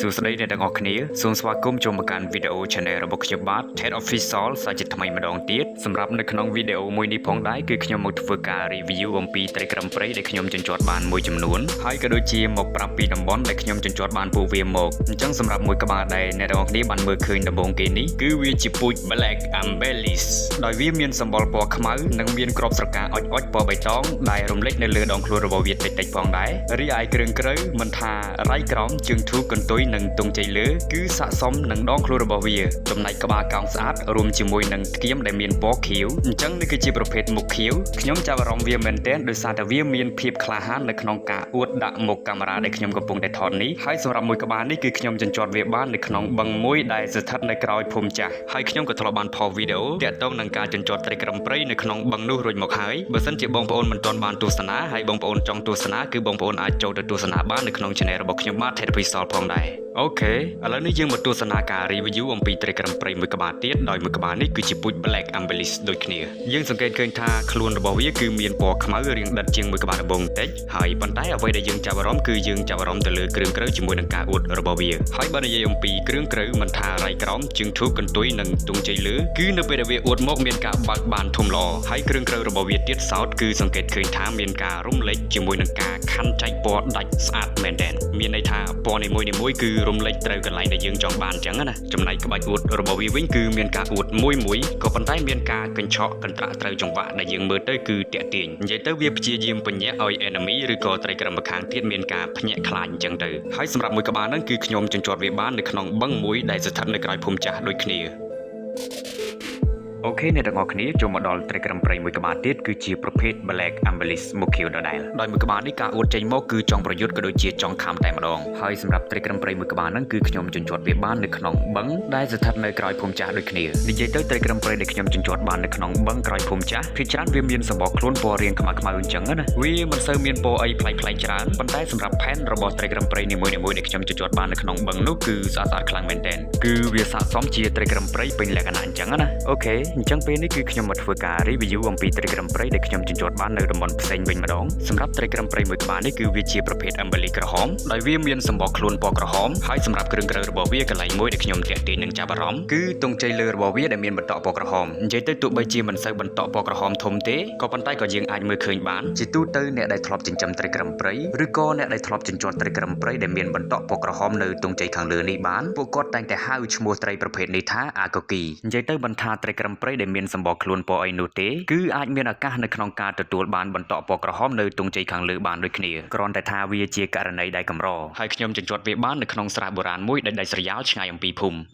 សួស្តីអ្នកទាំងអស់គ្នាសូមស្វាគមន៍ចូលមកកាន់វីដេអូ Channel របស់ខ្ញុំបាទ TED Official សាជាថ្មីម្ដងទៀតសម្រាប់នៅក្នុងវីដេអូមួយនេះផងដែរគឺខ្ញុំមកធ្វើការ review អំពីត្រីក្រំព្រៃដែលខ្ញុំចិញ្ចត់បានមួយចំនួនហើយក៏ដូចជាមកប្រាប់ពីតំបន់ដែលខ្ញុំចិញ្ចត់បានពួកវាមកអញ្ចឹងសម្រាប់មួយក្បាលដែលអ្នកទាំងអស់គ្នាបានមើលឃើញដំបូងគេនេះគឺវាជាពូជ Black Ambelis ដោយវាមានសម្បុរពណ៌ខ្មៅនិងមានក្របស្រកាអុចៗពណ៌បៃតងដែលរំលេចនៅលើដងខ្លួនរបស់វាតិចៗផងដែររីឯគ្រឿងក្រៅមិនថារៃក្រមជើងធូរកន្ទុយនិងទង់ជ័យលើគឺស័ក្តិសមនឹងដងខ្លួនរបស់វាចំណែកក្បាលកោងស្អាតរួមជាមួយនឹងថ្គាមដែលមានពណ៌ខៀវអញ្ចឹងនេះគឺជាប្រភេទមុខខៀវខ្ញុំចាប់អារម្មណ៍វាមែនទែនដោយសារតែវាមានភាពក្លាហាននៅក្នុងការអួតដាក់មុខកាមេរ៉ាដែលខ្ញុំកំពុងតែថតនេះហើយសម្រាប់មួយក្បាលនេះគឺខ្ញុំចិញ្ចត់វាបាននៅក្នុងបឹងមួយដែលស្ថិតនៅក្រោយភូមិចាស់ហើយខ្ញុំក៏ធ្លាប់បានផុសវីដេអូទាក់ទងនឹងការចិញ្ចត់ត្រីក្រំព្រៃនៅក្នុងបឹងនោះរួចមកហើយបើសិនជាបងប្អូនមិនទាន់បានទស្សនាហើយបងប្អូនចង់ទស្សនាគឺបងប្អូនអាចចូលទៅទស្សនាបាននៅក្នុង Channel របស់ខ្ញុំបាទ TED Official ផងដែរអូខេឥឡូវនេះយើងមកទស្សនាការ review អំពីត្រីក្រំព្រៃមួយក្បាលទៀតដោយមួយក្បាលនេះគឺជាពូជ Black Ambelis ដូចគ្នាយើងសង្កេតឃើញថាខ្លួនរបស់វាគឺមានពណ៌ខ្មៅរាងដិតជាងមួយក្បាលដំបូងបន្តិចហើយប៉ុន្តែអ្វីដែលយើងចាប់អារម្មណ៍គឺយើងចាប់អារម្មណ៍ទៅលើគ្រឿងក្រៅជាមួយនឹងការអួតរបស់វាហើយបើនិយាយអំពីគ្រឿងក្រៅមិនថារៃក្រមជើងធូរកន្ទុយនិងទង់ជ័យលើគឺនៅពេលដែលវាអួតមកមានការបើកបានធំល្អហើយគ្រឿងក្រៅរបស់វាទៀតសោតគឺសង្កេតឃើញថាមានការរំលេចជាមួយនឹងការខណ្ឌចែកពណ៌ដាច់ស្អាតមែនទែនមានន័យថាពណ៌នីមួយៗគឺរំលេចត្រូវកន្លែងដែលយើងចង់បានអញ្ចឹងណាចំណែកក្បាច់អួតរបស់វាវិញគឺមានការអួតមួយក៏ប៉ុន្តែមានការកញ្ឆក់កន្ត្រាក់ត្រូវចង្វាក់ដែលយើងមើលទៅគឺតាក់ទាញនិយាយទៅវាព្យាយាមបញ្ញែកឲ្យ enemy ឬក៏ត្រីក្រំម្ខាងទៀតមានការភ្ញាក់ខ្លាចអញ្ចឹងទៅហើយសម្រាប់មួយក្បាលហ្នឹងគឺខ្ញុំចិញ្ចត់វាបាននៅក្នុងបឹងមួយដែលស្ថិតនៅក្រោយភូមិចាស់ដូចគ្នាអូខេអ្នកទាំងអស់គ្នាចូលមកដល់ត្រីក្រំព្រៃមួយក្បាលទៀតគឺជាប្រភេទ Black Ambelis មុខខៀវដដែលដោយមួយក្បាលនេះការអួតចេញមកគឺចង់ប្រយុទ្ធក៏ដូចជាចង់ខំតែម្ដងហើយសម្រាប់ត្រីក្រំព្រៃមួយក្បាលហ្នឹងគឺខ្ញុំចិញ្ចត់វាបាននៅក្នុងបឹងដែលស្ថិតនៅក្រោយភូមិចាស់ដូចគ្នានិយាយទៅត្រីក្រំព្រៃដែលខ្ញុំចិញ្ចត់បាននៅក្នុងបឹងក្រោយភូមិចាស់ភាគច្រើនវាមានសម្បកខ្លួនពណ៌រាងខ្មៅៗអញ្ចឹងណាវាមិនសូវមានពណ៌អីប្លែកៗច្រើនប៉ុន្តែសម្រាប់ផែនរបស់ត្រីក្រំព្រៃនីមួយៗដែលខ្ញុំចិញ្ចត់បាននៅក្នុងបឹងនោះគឺស្អាតខ្លាំងមែនទែនគឺវាស័ក្តិសមជាត្រីក្រំព្រៃពេញលក្ខណៈអញ្ចឹងណាអូខេអញ្ចឹងពេលនេះគឺខ្ញុំមកធ្វើការ review អំពីត្រីក្រំព្រៃដែលខ្ញុំចិញ្ចត់បាននៅតំបន់ផ្សេងវិញម្ដងសម្រាប់ត្រីក្រំព្រៃមួយក្បាលនេះគឺវាជាប្រភេទ Ambelis ក្រហមដោយវាមានសម្បកខ្លួនពណ៌ក្រហមហើយសម្រាប់គ្រឿងក្រៅរបស់វាកន្លែងមួយដែលខ្ញុំតាក់ទាញនឹងចាប់អារម្មណ៍គឺទង់ជ័យលើរបស់វាដែលមានបន្តពណ៌ក្រហមនិយាយទៅទោះបីជាមិនសូវបន្តពណ៌ក្រហមធំទេក៏ប៉ុន្តែក៏យើងអាចមើលឃើញបានជាទូទៅអ្នកដែលធ្លាប់ចិញ្ចឹមត្រីក្រំព្រៃឬក៏អ្នកដែលធ្លាប់ចិញ្ចត់ត្រីក្រំព្រៃដែលមានបន្តពណ៌ក្រហមនៅទង់ជ័យខាងលើនេះបានពួកគាត់តែងតែហៅឈ្មោះត្រីប្រភេទនេះថាអាកូគីនិយាយទៅមិនថាត្រីក្រំព្រៃដែលមានសម្បកខ្លួនពណ៌អីនោះទេគឺអាចមានឱកាសនៅក្នុងការទទួលបានបន្តពណ៌ក្រហមនៅទង់ជ័យខាងលើបានដូចគ្នាគ្រាន់តែថាវាជាករណីដែលកម្រហើយខ្ញុំចិញ្ចត់វាបាននៅក្នុងស្រះបុរាណមួយដែលដាច់ស្រយាលឆ្ងាយអំពីភូម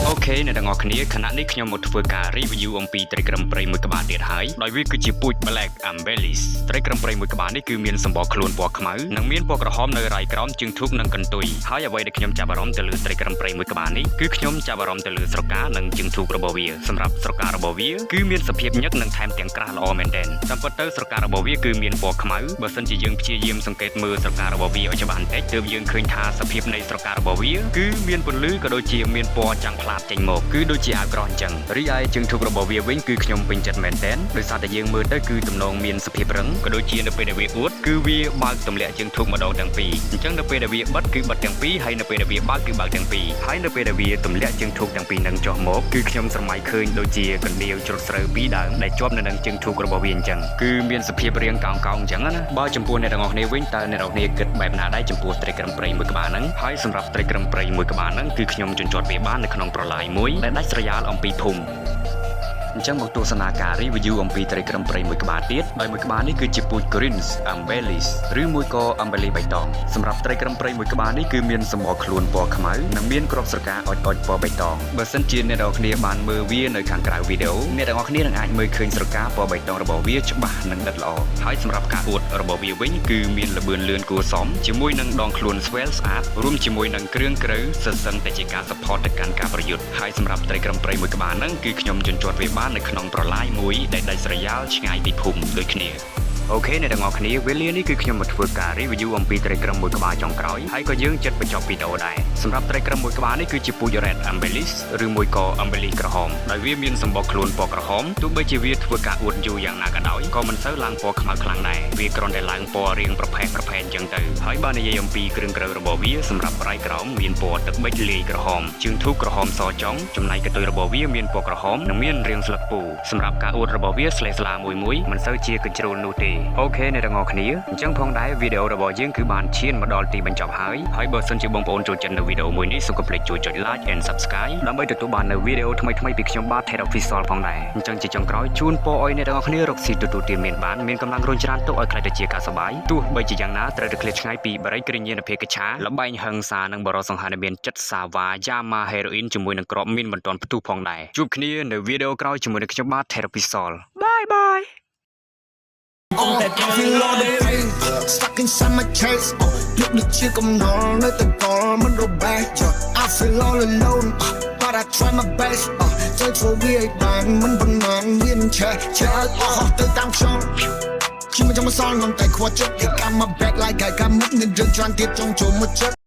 ិអូខេអ្នកទាំងអស់គ្នាខណៈនេះខ្ញុំមកធ្វើការ review អំពីត្រីក្រំព្រៃមួយក្បាលទៀតហើយដោយវាគឺជាពូជ Black Ambelis ត្រីក្រំព្រៃមួយក្បាលនេះគឺមានសម្បកខ្លួនពណ៌ខ្មៅនិងមានពណ៌ក្រហមនៅរៃក្រោមជើងធូបនិងកន្ទុយហើយអ្វីដែលខ្ញុំចាប់អារម្មណ៍ទៅលើត្រីក្រំព្រៃមួយក្បាលនេះគឺខ្ញុំចាប់អារម្មណ៍ទៅលើស្រកានិងជើងធូបរបស់វាសម្រាប់ស្រការបស់វាគឺមានសភាពញឹកនិងថែមទាំងក្រាស់ល្អមែនទែនតាមពិតទៅស្រការបស់វាគឺមានពណ៌ខ្មៅបើសិនជាយើងព្យាយាមសង្កេតមើលស្រការបស់វាឲ្យច្បាស់បន្តិចទើបយើងឃើញថាសភាពនៃស្រការបស់វាគឺមានពន្លឺក៏ដូចជាមានពណ៌ចាំងផ្លាតចេញមកគឺដូចជាអាវក្រោះអញ្ចឹងរីឯជើងធូបរបស់វាវិញគឺខ្ញុំពេញចិត្តមែនទែនដោយសារតែយើងមើលទៅគឺទំនងមានសភាពរឹងក៏ដូចជានៅពេលដែលវាអួតគឺវាបើកទម្លាក់ជើងធូបម្ដងទាំងពីរអញ្ចឹងនៅពេលដែលវាបិទគឺបិទទាំងពីរហើយនៅពេលដែលវាបើកគឺបើកទាំងពីរហើយនៅពេលដែលវាទម្លាក់ជើងធូបទាំងពីរនឹងចុះមកគឺខ្ញុំស្រមៃឃើញដូចជាកណ្ដៀវជ្រុតស្រូវពីរដើមដែលជាប់នៅនឹងជើងធូបរបស់វាអញ្ចឹងគឺមានសភាពរាងកោងអញ្ចឹងណាបើចំពោះអ្នកទាំងអស់គ្នាវិញតើអ្នកទាំងអស់គ្នាគិតបែបណាដែរចំពោះត្រីក្រំព្រៃមួយក្បាលហ្នឹងហើយសម្រាប់ត្រីក្រំព្រៃមួយក្បាលហ្នឹងគឺខ្ញុំចិញ្ចត់វាបាននៅក្នុងប្រឡាយមួយដែលដាច់ស្រយាលអំពីភូមិអញ្ចឹងមកទស្សនាការ review អំពីត្រីក្រំព្រៃមួយក្បាលទៀតដោយមួយក្បាលនេះគឺជាពូជ Green Ambelis ឬមួយក៏ Ambelis បៃតងសម្រាប់ត្រីក្រំព្រៃមួយក្បាលនេះគឺមានសម្បកខ្លួនពណ៌ខ្មៅនិងមានគ្រាប់ស្រកាអុចៗពណ៌បៃតងបើសិនជាអ្នកទាំងអស់គ្នាបានមើលវានៅខាងក្រៅវីដេអូអ្នកទាំងអស់គ្នានឹងអាចមើលឃើញស្រកាពណ៌បៃតងរបស់វាច្បាស់និងដិតល្អហើយសម្រាប់ការអួតរបស់វាវិញគឺមានល្បឿនលឿនគួរសមជាមួយនឹងដងខ្លួនស្វែលស្អាតរួមជាមួយនឹងគ្រឿងក្រៅសិនតែជាការ support ទៅកាន់ការប្រយុទ្ធហើយសម្រាប់ត្រីក្រំព្រៃមួយក្បាលហ្នឹងគឺខ្ញុំចិញ្ចត់វាបាននៅក្នុងប្រឡាយមួយដែលដាច់ស្រយាលឆ្ងាយពីភូមិដូចគ្នា អូខេអ្នកទាំងអស់គ្នាវេលានេះគឺខ្ញុំមកធ្វើការ review អំពីត្រីក្រឹមមួយក្បាលចុងក្រោយហើយក៏យើងចិត្តបញ្ចប់វីដេអូដែរសម្រាប់ត្រីក្រឹមមួយក្បាលនេះគឺជាពូជ Red Embellis ឬមួយក៏ Embellis ក្រហមដោយវាមានសម្បុរខ្លួនពណ៌ក្រហមទោះបីជាវាធ្វើការអួតយូរយ៉ាងណាក៏ដោយក៏មិនសូវឡើងពណ៌ខ្មៅខ្លាំងដែរវាគ្រាន់តែឡើងពណ៌រាងប្រផេះអញ្ចឹងទៅហើយបើនិយាយអំពីគ្រឿងក្រៅរបស់វាសម្រាប់ប្រៃក្រោមមានពណ៌ទឹកប៊ិចលាយក្រហមជើងធូបក្រហមសចុងចំណែកកតុយរបស់វាមានពណ៌ក្រហមនិងមានរាងស្លឹកពូសម្រាប់ការអួតរបស់វាស្លេស្លាមួយមិនសូវជាកញ្ជ្រោលនោះទេអូខេអ្នកទាំងអស់គ្នាអញ្ចឹងផងដែរវីដេអូរបស់យើងគឺបានឈានមកដល់ទីបញ្ចប់ហើយបើសិនជាបងប្អូនចូលចិត្តនៅវីដេអូមួយនេះសូមកុំភ្លេចជួយចុច like and subscribe ដើម្បីទទួលបាននៅវីដេអូថ្មីៗពីខ្ញុំបាទ Head Official ផងដែរអញ្ចឹងជាចុងក្រោយជូនពរឲ្យអ្នកទាំងអស់គ្នារកស៊ីទទួលទានមានកម្លាំងរុញច្រានទុកឲ្យខ្លាចទៅជាការសប្បាយទោះបីជាយ៉ាងណាត្រូវតែឃ្លាតឆ្ងាយពីបរិយាគ្រិញ្ញានុភាពកច្ឆាលបែងហឹង្សានិងបរិសង្ហាដែលមានចិត្តសាវ៉ាយ៉ាម៉ាហេរ៉ូអ៊ីនជាមួយនឹងគ្រាប់មីនមិនទាន់ផ្ទុះផងដែរជួបគ្នានៅវីដេអូក្រោយជាមួយនឹងខ្ញុំបាទ Head Official Bye bye I feel all the pain stuck inside my chest. Lúc được chia cầm nó nơi từng có mất đồ bé. I feel all alone, but I try my best. Chơi phố bia bàn mình vẫn mang nguyên trẻ từ tam trong. Khi mà trong một son ngón tay khoa chất, got my back like I got mất nên rơi tràn tiếp trong chỗ một chất.